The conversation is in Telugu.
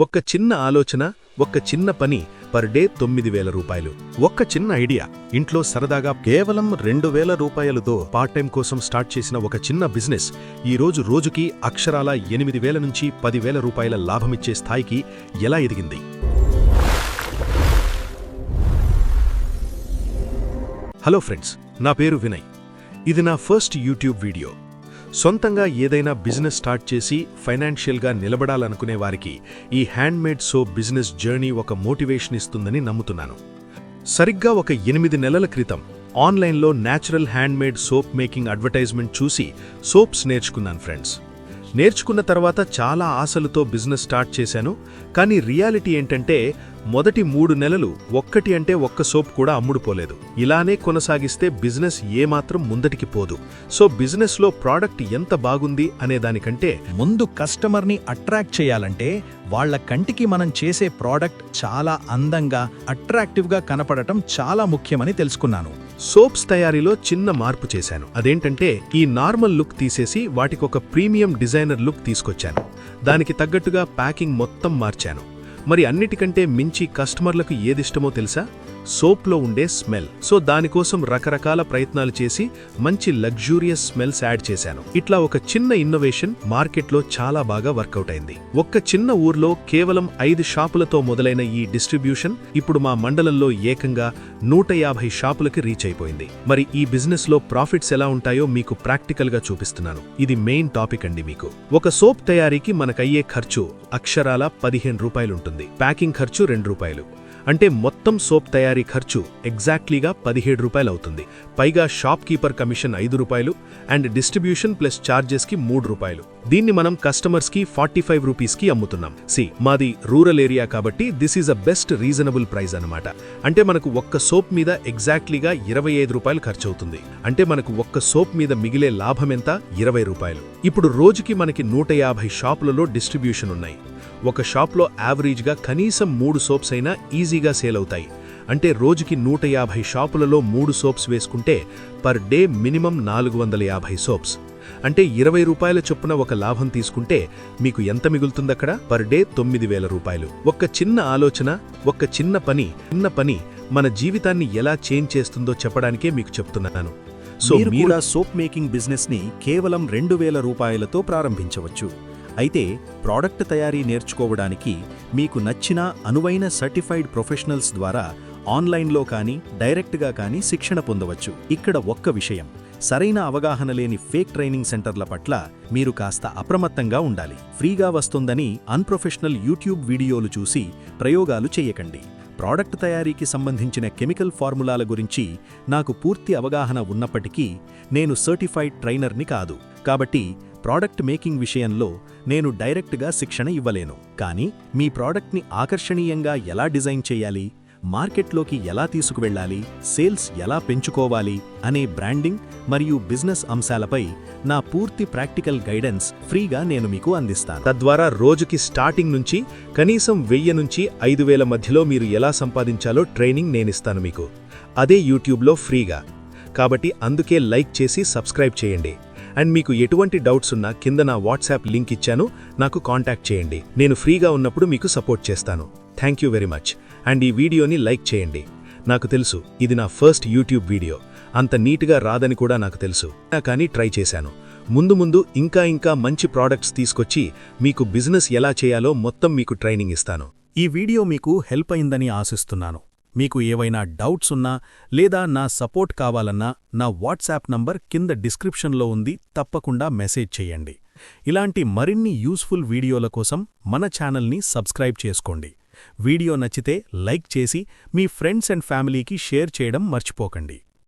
ఒక్క చిన్న ఆలోచన, ఒక్క చిన్న పని పర్ డే 9,000 రూపాయలు. ఒక్క చిన్న ఐడియా, ఇంట్లో సరదాగా కేవలం 2,000 రూపాయలతో పార్ట్ టైం కోసం స్టార్ట్ చేసిన ఒక చిన్న బిజినెస్ ఈరోజు రోజుకి అక్షరాల 8,000 నుంచి 10,000 రూపాయల లాభమిచ్చే స్థాయికి ఎలా ఎదిగింది? హలో ఫ్రెండ్స్, నా పేరు వినయ్. ఇది నా ఫస్ట్ యూట్యూబ్ వీడియో. సొంతంగా ఏదైనా బిజినెస్ స్టార్ట్ చేసి ఫైనాన్షియల్గా నిలబడాలనుకునే వారికి ఈ హ్యాండ్మేడ్ సోప్ బిజినెస్ జర్నీ ఒక మోటివేషన్ ఇస్తుందని నమ్ముతున్నాను. సరిగ్గా ఒక 8 నెలల క్రితం ఆన్లైన్లో natural handmade soap making advertisement చూసి సోప్స్ నేర్చుకున్నాను ఫ్రెండ్స్. నేర్చుకున్న తర్వాత చాలా ఆశలతో బిజినెస్ స్టార్ట్ చేశాను. కానీ రియాలిటీ ఏంటంటే మొదటి 3 నెలలు ఒక్క సోప్ కూడా అమ్ముడుపోలేదు. ఇలానే కొనసాగిస్తే బిజినెస్ ఏమాత్రం ముందటికి పోదు. సో బిజినెస్లో ప్రోడక్ట్ ఎంత బాగుంది అనే దానికంటే ముందు కస్టమర్ని అట్రాక్ట్ చేయాలంటే వాళ్ల కంటికి మనం చేసే ప్రోడక్ట్ చాలా అందంగా అట్రాక్టివ్గా కనపడటం చాలా ముఖ్యమని తెలుసుకున్నాను. సోప్స్ తయారీలో చిన్న మార్పు చేశాను. అదేంటంటే ఈ నార్మల్ లుక్ తీసేసి వాటికొక ప్రీమియం డిజైనర్ లుక్ తీసుకొచ్చాను. దానికి తగ్గట్టుగా ప్యాకింగ్ మొత్తం మార్చాను. మరి అన్నిటికంటే మించి కస్టమర్లకు ఏదిష్టమో తెలుసా? సోప్లో ఉండే స్మెల్. సో దానికోసం రకరకాల ప్రయత్నాలు చేసి మంచి లగ్జూరియస్ స్మెల్స్ యాడ్ చేశాను. ఇట్లా ఒక చిన్న ఇన్నోవేషన్ మార్కెట్లో చాలా బాగా వర్కౌట్ అయింది. ఒక్క చిన్న ఊర్లో కేవలం 5 షాపులతో మొదలైన ఈ డిస్ట్రిబ్యూషన్ ఇప్పుడు మా మండలంలో ఏకంగా 150 షాపులకి రీచ్ అయిపోయింది. మరి ఈ బిజినెస్ లో ప్రాఫిట్స్ ఎలా ఉంటాయో మీకు ప్రాక్టికల్ గా చూపిస్తున్నాను. ఇది మెయిన్ టాపిక్ అండి. మీకు ఒక సోప్ తయారీకి మనకయ్యే ఖర్చు అక్షరాల 15 రూపాయలుంటుంది. ప్యాకింగ్ ఖర్చు 2 రూపాయలు. అంటే మొత్తం సోప్ తయారీ ఖర్చు ఎగ్జాక్ట్లీగా 17 రూపాయలు అవుతుంది. పైగా షాప్ కీపర్ కమిషన్ 5 రూపాయలు అండ్ డిస్ట్రిబ్యూషన్ ప్లస్ ఛార్జెస్కి 3 రూపాయలు. దీన్ని మనం కస్టమర్స్కి 45 రూపీస్కి అమ్ముతున్నాం. మాది రూరల్ ఏరియా కాబట్టి this is a best reasonable price అనమాట. అంటే మనకు ఒక్క సోప్ మీద ఎగ్జాక్ట్లీగా 25 రూపాయలు ఖర్చు అవుతుంది. అంటే మనకు ఒక్క సోప్ మీద మిగిలే లాభం ఎంత? 20 రూపాయలు. ఇప్పుడు రోజుకి మనకి 150 షాపులలో డిస్ట్రిబ్యూషన్ ఉన్నాయి. ఒక షాప్లో యావరేజ్గా కనీసం 3 సోప్స్ అయినా ఈజీగా సేల్ అవుతాయి. అంటే రోజుకి 150 షాపులలో 3 సోప్స్ వేసుకుంటే పర్ డే మినిమం 450 సోప్స్. అంటే 20 రూపాయల చొప్పున ఒక లాభం తీసుకుంటే మీకు ఎంత మిగులుతుందక్కడ? పర్ డే 9,000 రూపాయలు. ఒక్క చిన్న ఆలోచన, ఒక్క చిన్న పని మన జీవితాన్ని ఎలా చేంజ్ చేస్తుందో చెప్పడానికే మీకు చెప్తున్నాను. సో మీరు సోప్ మేకింగ్ బిజినెస్ని కేవలం 2,000 రూపాయలతో ప్రారంభించవచ్చు. అయితే ప్రోడక్ట్ తయారీ నేర్చుకోవడానికి మీకు నచ్చిన అనువైన సర్టిఫైడ్ ప్రొఫెషనల్స్ ద్వారా ఆన్లైన్లో కానీ డైరెక్ట్గా కానీ శిక్షణ పొందవచ్చు. ఇక్కడ ఒక్క విషయం, సరైన అవగాహన లేని ఫేక్ ట్రైనింగ్ సెంటర్ల పట్ల మీరు కాస్త అప్రమత్తంగా ఉండాలి. ఫ్రీగా వస్తుందని అన్ప్రొఫెషనల్ యూట్యూబ్ వీడియోలు చూసి ప్రయోగాలు చేయకండి. ప్రోడక్ట్ తయారీకి సంబంధించిన కెమికల్ ఫార్ములాల గురించి నాకు పూర్తి అవగాహన ఉన్నప్పటికీ నేను సర్టిఫైడ్ ట్రైనర్ని కాదు. కాబట్టి ప్రోడక్ట్ మేకింగ్ విషయంలో నేను డైరెక్ట్గా శిక్షణ ఇవ్వలేను. కానీ మీ ప్రోడక్ట్ని ఆకర్షణీయంగా ఎలా డిజైన్ చేయాలి, మార్కెట్లోకి ఎలా తీసుకువెళ్ళాలి, సేల్స్ ఎలా పెంచుకోవాలి అనే బ్రాండింగ్ మరియు బిజినెస్ అంశాలపై నా పూర్తి ప్రాక్టికల్ గైడెన్స్ ఫ్రీగా నేను మీకు అందిస్తాను. తద్వారా రోజుకి స్టార్టింగ్ నుంచి కనీసం 1000 నుంచి 5,000 మధ్యలో మీరు ఎలా సంపాదించాలో ట్రైనింగ్ నేనిస్తాను మీకు. అదే యూట్యూబ్లో ఫ్రీగా. కాబట్టి అందుకే లైక్ చేసి సబ్స్క్రైబ్ చేయండి. అండ్ మీకు ఎటువంటి డౌట్స్ ఉన్నా కింద నా వాట్సాప్ లింక్ ఇచ్చాను, నాకు కాంటాక్ట్ చేయండి. నేను ఫ్రీగా ఉన్నప్పుడు మీకు సపోర్ట్ చేస్తాను. Thank you very much. And ఈ వీడియోని లైక్ చేయండి. నాకు తెలుసు ఇది నా ఫస్ట్ యూట్యూబ్ వీడియో, అంత నీట్గా రాదని కూడా నాకు తెలుసు. కానీ ట్రై చేశాను. ముందు ఇంకా మంచి ప్రోడక్ట్స్ తీసుకొచ్చి మీకు బిజినెస్ ఎలా చేయాలో మొత్తం మీకు ట్రైనింగ్ ఇస్తాను. ఈ వీడియో మీకు హెల్ప్ అయిందని ఆశిస్తున్నాను. మీకు ఏవైనా డౌట్స్ ఉన్నా లేదా నా సపోర్ట్ కావాలన్నా నా వాట్సాప్ నంబర్ కింద డిస్క్రిప్షన్లో ఉంది. తప్పకుండా మెసేజ్ చేయండి. ఇలాంటి మరిన్ని యూస్ఫుల్ వీడియోల కోసం మన ఛానల్ని సబ్స్క్రైబ్ చేసుకోండి. వీడియో నచ్చితే లైక్ చేసి మీ ఫ్రెండ్స్ అండ్ ఫ్యామిలీకి షేర్ చేయడం మర్చిపోకండి.